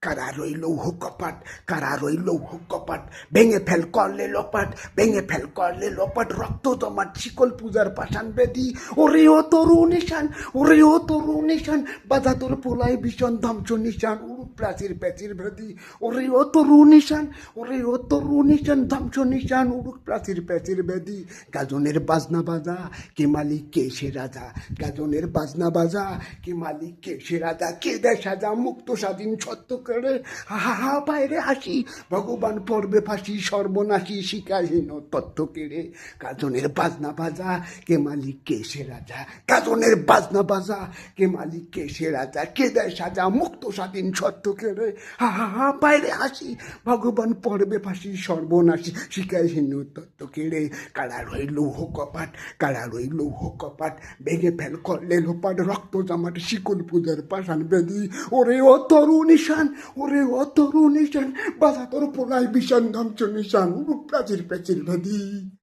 কারা রইল কপাট, কারা রইল কপাট, ভেঙে ফেল করলে লোপাট, ভেঙে ফেল করলে লোপাট, রক্ত জমাট শিকল পূজার পাষাণ বেদি, ওরে ও তরু নিশান, ওরে ও তরু নিশান, বাধা তোর পোলাই ভীষণ ধ্বংস নিশান, উড়ুক প্রাচীর প্যাচির ভেদি, ওরে ও তরু নিশান, ওরে ও তরু নিশান, ধ্বংস নিশান, উড়ুক প্রাচীর প্যাচির বেদি, গাজনের বাজনা বাজা, কে মালিক কে সে রাজা, গাজনের বাজনা বাজা, কে মালিক কে সে রাজা, কে দেয় সাজা, মুক্ত স্বাধীন সত্য করে, হা হা বাইরে হাসি, ভগবান পড়বে ফাঁসি, সর্বনাশী শিকারহীন তত্ত্ব কেড়ে, গাজনের বাজনা বাজা, কে মালিক কে সে রাজা, গাজনের বাজনা বাজা, কে মালিক কে সে রাজা, কে দেয় সাজা, মুক্ত স্বাধীন সত্য কেড়ে, হা হা বাইরে হাসি, ভগবান পড়বে ফাঁসি, সর্বনাশী শিকারহীন তত্ত্ব কেড়ে, কারা রইল কপাট, কারা রইল কপাট, ভেঙে ফেল করলে লোপাট, রক্ত জমাট শিকল পূজার পাষাণ বেদি, ওরে ও তরু নিশান, ওরে ও তরু নিশান, বাধা তোর পোলাই ভীষণ ধ্বংস নিশান, প্রাচীর প্যাচির বেদি।